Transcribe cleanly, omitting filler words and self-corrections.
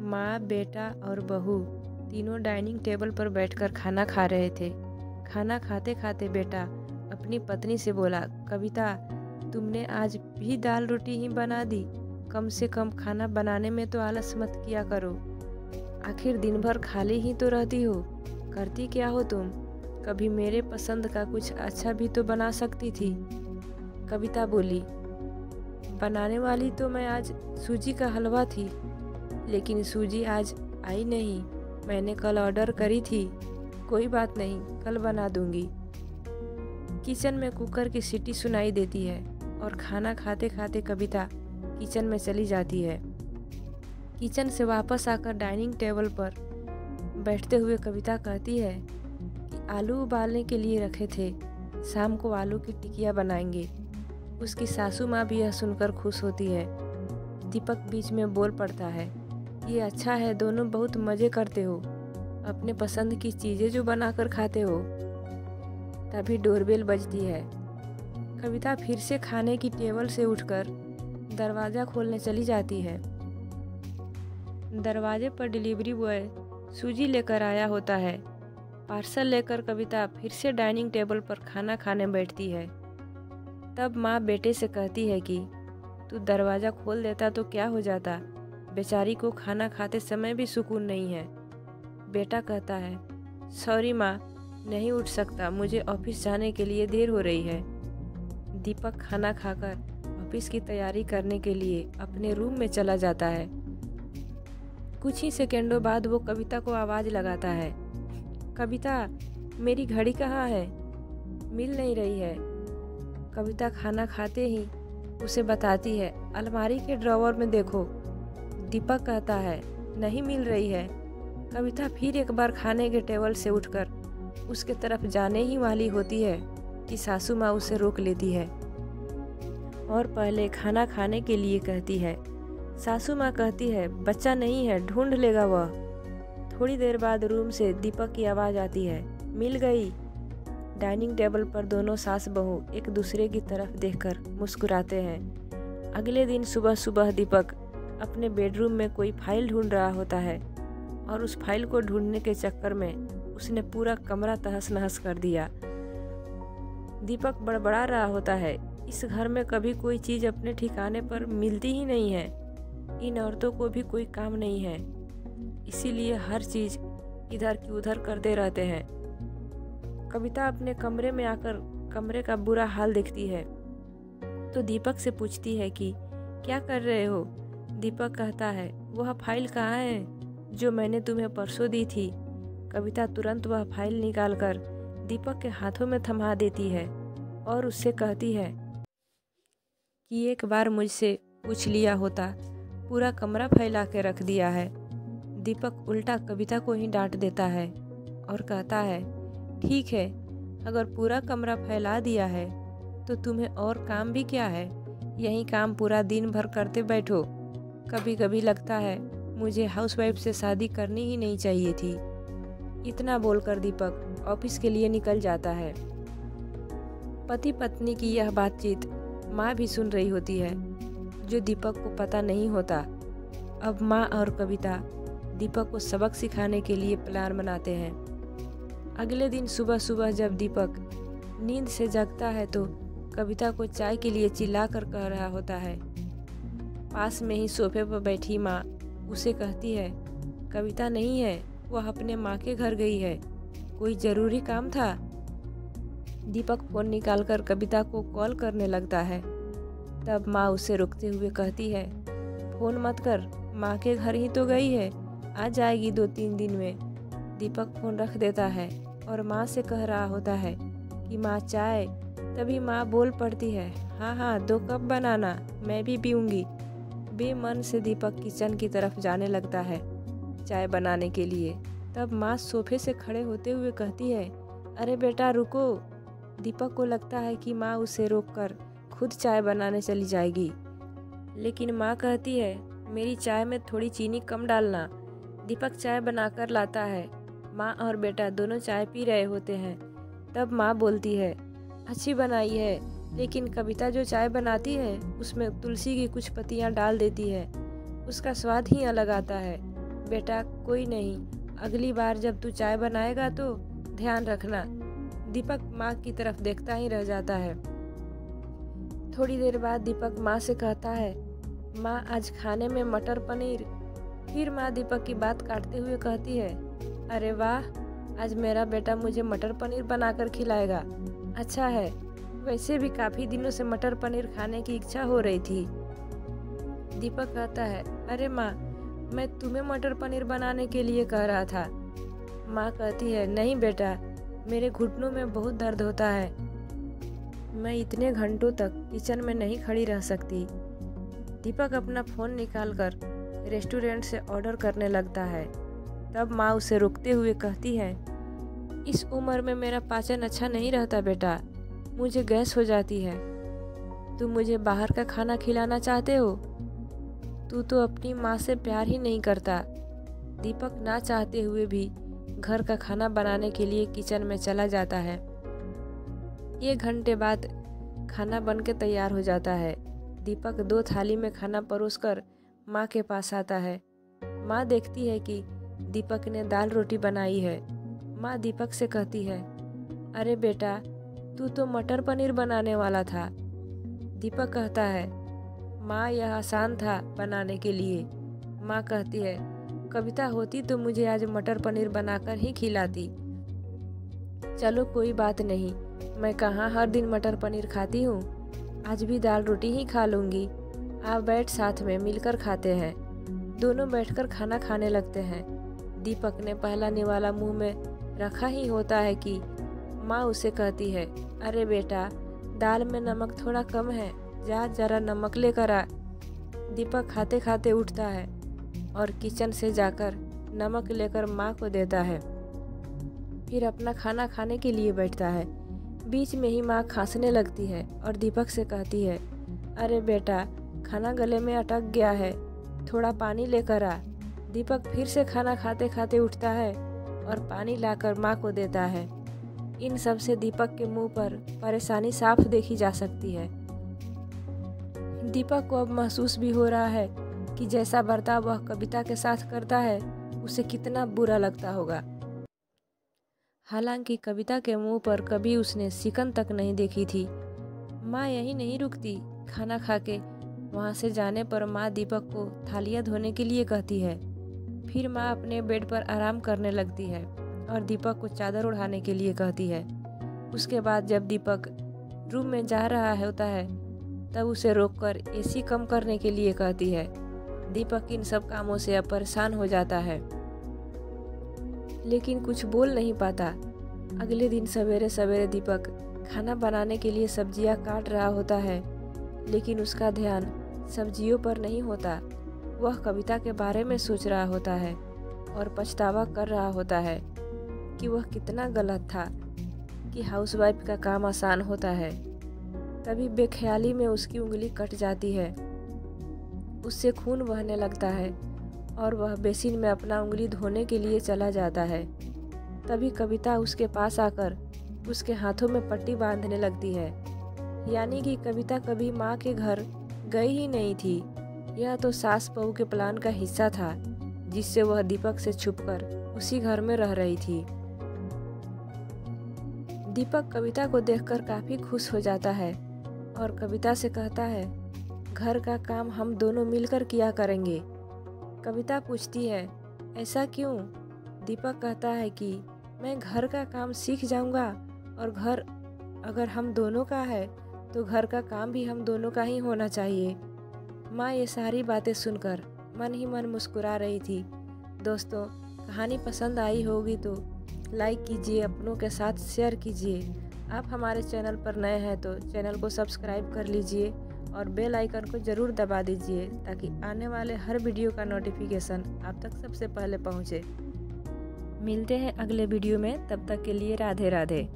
माँ, बेटा और बहू तीनों डाइनिंग टेबल पर बैठकर खाना खा रहे थे। खाना खाते खाते बेटा अपनी पत्नी से बोला, कविता, तुमने आज भी दाल रोटी ही बना दी। कम से कम खाना बनाने में तो आलस मत किया करो। आखिर दिन भर खाली ही तो रहती हो, करती क्या हो तुम? कभी मेरे पसंद का कुछ अच्छा भी तो बना सकती थी। कविता बोली, बनाने वाली तो मैं आज सूजी का हलवा थी, लेकिन सूजी आज आई नहीं। मैंने कल ऑर्डर करी थी। कोई बात नहीं, कल बना दूंगी। किचन में कुकर की सीटी सुनाई देती है और खाना खाते खाते कविता किचन में चली जाती है। किचन से वापस आकर डाइनिंग टेबल पर बैठते हुए कविता कहती है कि आलू उबालने के लिए रखे थे, शाम को आलू की टिकिया बनाएंगे। उसकी सासू माँ भी यह सुनकर खुश होती है। दीपक बीच में बोल पड़ता है, ये अच्छा है, दोनों बहुत मज़े करते हो, अपने पसंद की चीज़ें जो बनाकर खाते हो। तभी डोरबेल बजती है। कविता फिर से खाने की टेबल से उठकर दरवाज़ा खोलने चली जाती है। दरवाजे पर डिलीवरी बॉय सूजी लेकर आया होता है। पार्सल लेकर कविता फिर से डाइनिंग टेबल पर खाना खाने बैठती है। तब माँ बेटे से कहती है कि तू दरवाज़ा खोल देता तो क्या हो जाता, बेचारी को खाना खाते समय भी सुकून नहीं है। बेटा कहता है, सॉरी माँ, नहीं उठ सकता, मुझे ऑफिस जाने के लिए देर हो रही है। दीपक खाना खाकर ऑफिस की तैयारी करने के लिए अपने रूम में चला जाता है। कुछ ही सेकंडों बाद वो कविता को आवाज़ लगाता है, कविता, मेरी घड़ी कहाँ है? मिल नहीं रही है। कविता खाना खाते ही उसे बताती है, अलमारी के ड्रॉवर में देखो। दीपक कहता है, नहीं मिल रही है। कविता फिर एक बार खाने के टेबल से उठकर उसके तरफ जाने ही वाली होती है कि सासू माँ उसे रोक लेती है और पहले खाना खाने के लिए कहती है। सासू माँ कहती है, बच्चा नहीं है, ढूंढ लेगा वह। थोड़ी देर बाद रूम से दीपक की आवाज़ आती है, मिल गई। डाइनिंग टेबल पर दोनों सास बहू एक दूसरे की तरफ देखकर मुस्कुराते हैं। अगले दिन सुबह सुबह दीपक अपने बेडरूम में कोई फाइल ढूंढ रहा होता है और उस फाइल को ढूंढने के चक्कर में उसने पूरा कमरा तहस नहस कर दिया। दीपक बड़बड़ा रहा होता है, इस घर में कभी कोई चीज़ अपने ठिकाने पर मिलती ही नहीं है। इन औरतों को भी कोई काम नहीं है, इसीलिए हर चीज़ इधर की उधर करते रहते हैं। कविता अपने कमरे में आकर कमरे का बुरा हाल देखती है तो दीपक से पूछती है कि क्या कर रहे हो? दीपक कहता है, वह फाइल कहाँ है जो मैंने तुम्हें परसों दी थी? कविता तुरंत वह फाइल निकालकर दीपक के हाथों में थमा देती है और उससे कहती है कि एक बार मुझसे पूछ लिया होता, पूरा कमरा फैला के रख दिया है। दीपक उल्टा कविता को ही डांट देता है और कहता है, ठीक है, अगर पूरा कमरा फैला दिया है तो तुम्हें और काम भी क्या है? यही काम पूरा दिन भर करते बैठो। कभी कभी लगता है मुझे हाउसवाइफ से शादी करनी ही नहीं चाहिए थी। इतना बोलकर दीपक ऑफिस के लिए निकल जाता है। पति पत्नी की यह बातचीत माँ भी सुन रही होती है, जो दीपक को पता नहीं होता। अब माँ और कविता दीपक को सबक सिखाने के लिए प्लान बनाते हैं। अगले दिन सुबह सुबह जब दीपक नींद से जगता है तो कविता को चाय के लिए चिल्लाकर कह रहा होता है। पास में ही सोफे पर बैठी माँ उसे कहती है, कविता नहीं है, वह अपने माँ के घर गई है, कोई ज़रूरी काम था। दीपक फ़ोन निकालकर कविता को कॉल करने लगता है। तब माँ उसे रोकते हुए कहती है, फ़ोन मत कर, माँ के घर ही तो गई है, आ जाएगी 2-3 दिन में। दीपक फ़ोन रख देता है और माँ से कह रहा होता है कि माँ चाय। तभी माँ बोल पड़ती है, हाँ हाँ 2 कप बनाना, मैं भी पीऊँगी। बेमन से दीपक किचन की तरफ जाने लगता है चाय बनाने के लिए। तब माँ सोफे से खड़े होते हुए कहती है, अरे बेटा रुको। दीपक को लगता है कि माँ उसे रोककर खुद चाय बनाने चली जाएगी, लेकिन माँ कहती है, मेरी चाय में थोड़ी चीनी कम डालना। दीपक चाय बनाकर लाता है। माँ और बेटा दोनों चाय पी रहे होते हैं। तब माँ बोलती है, अच्छी बनाई है, लेकिन कविता जो चाय बनाती है उसमें तुलसी की कुछ पत्तियां डाल देती है, उसका स्वाद ही अलग आता है। बेटा कोई नहीं, अगली बार जब तू चाय बनाएगा तो ध्यान रखना। दीपक माँ की तरफ देखता ही रह जाता है। थोड़ी देर बाद दीपक माँ से कहता है, माँ आज खाने में मटर पनीर। फिर माँ दीपक की बात काटते हुए कहती है, अरे वाह, आज मेरा बेटा मुझे मटर पनीर बनाकर खिलाएगा। अच्छा है, वैसे भी काफ़ी दिनों से मटर पनीर खाने की इच्छा हो रही थी। दीपक कहता है, अरे माँ, मैं तुम्हें मटर पनीर बनाने के लिए कह रहा था। माँ कहती है, नहीं बेटा, मेरे घुटनों में बहुत दर्द होता है, मैं इतने घंटों तक किचन में नहीं खड़ी रह सकती। दीपक अपना फ़ोन निकालकर रेस्टोरेंट से ऑर्डर करने लगता है। तब माँ उसे रोकते हुए कहती है, इस उम्र में मेरा पाचन अच्छा नहीं रहता बेटा, मुझे गैस हो जाती है। तुम मुझे बाहर का खाना खिलाना चाहते हो? तू तो अपनी माँ से प्यार ही नहीं करता। दीपक ना चाहते हुए भी घर का खाना बनाने के लिए किचन में चला जाता है। 1 घंटे बाद खाना बन के तैयार हो जाता है। दीपक 2 थाली में खाना परोसकर माँ के पास आता है। माँ देखती है कि दीपक ने दाल रोटी बनाई है। माँ दीपक से कहती है, अरे बेटा, तू तो मटर पनीर बनाने वाला था। दीपक कहता है, माँ यह आसान था बनाने के लिए। माँ कहती है, कविता होती तो मुझे आज मटर पनीर बनाकर ही खिलाती। चलो कोई बात नहीं, मैं कहाँ हर दिन मटर पनीर खाती हूँ, आज भी दाल रोटी ही खा लूँगी। आप बैठ साथ में मिलकर खाते हैं। दोनों बैठकर खाना खाने लगते हैं। दीपक ने पहला निवाला मुंह में रखा ही होता है कि माँ उसे कहती है, अरे बेटा, दाल में नमक थोड़ा कम है, जा जरा नमक लेकर आ। दीपक खाते खाते उठता है और किचन से जाकर नमक लेकर माँ को देता है। फिर अपना खाना खाने के लिए बैठता है। बीच में ही माँ खांसने लगती है और दीपक से कहती है, अरे बेटा, खाना गले में अटक गया है, थोड़ा पानी लेकर आ। दीपक फिर से खाना खाते खाते उठता है और पानी लाकर माँ को देता है। इन सब से दीपक के मुंह पर परेशानी साफ देखी जा सकती है। दीपक को अब महसूस भी हो रहा है कि जैसा बर्ताव वह कविता के साथ करता है उसे कितना बुरा लगता होगा। हालांकि कविता के मुंह पर कभी उसने सिकन तक नहीं देखी थी। माँ यहीं नहीं रुकती। खाना खा के वहाँ से जाने पर माँ दीपक को थालियाँ धोने के लिए कहती है। फिर माँ अपने बेड पर आराम करने लगती है और दीपक को चादर ओढ़ाने के लिए कहती है। उसके बाद जब दीपक रूम में जा रहा होता है तब उसे रोककर एसी कम करने के लिए कहती है। दीपक इन सब कामों से अब परेशान हो जाता है, लेकिन कुछ बोल नहीं पाता। अगले दिन सवेरे सवेरे दीपक खाना बनाने के लिए सब्जियां काट रहा होता है, लेकिन उसका ध्यान सब्जियों पर नहीं होता। वह कविता के बारे में सोच रहा होता है और पछतावा कर रहा होता है कि वह कितना गलत था कि हाउसवाइफ का काम आसान होता है। तभी बेख्याली में उसकी उंगली कट जाती है। उससे खून बहने लगता है और वह बेसिन में अपना उंगली धोने के लिए चला जाता है। तभी कविता उसके पास आकर उसके हाथों में पट्टी बांधने लगती है। यानी कि कविता कभी माँ के घर गई ही नहीं थी। यह तो सास बहू के प्लान का हिस्सा था, जिससे वह दीपक से छुपकर उसी घर में रह रही थी। दीपक कविता को देखकर काफी खुश हो जाता है और कविता से कहता है, घर का काम हम दोनों मिलकर किया करेंगे। कविता पूछती है, ऐसा क्यों? दीपक कहता है कि मैं घर का काम सीख जाऊंगा और घर अगर हम दोनों का है तो घर का काम भी हम दोनों का ही होना चाहिए। माँ ये सारी बातें सुनकर मन ही मन मुस्कुरा रही थी। दोस्तों, कहानी पसंद आई होगी तो लाइक कीजिए, अपनों के साथ शेयर कीजिए। आप हमारे चैनल पर नए हैं तो चैनल को सब्सक्राइब कर लीजिए और बेल आइकन को ज़रूर दबा दीजिए ताकि आने वाले हर वीडियो का नोटिफिकेशन आप तक सबसे पहले पहुंचे। मिलते हैं अगले वीडियो में, तब तक के लिए राधे राधे।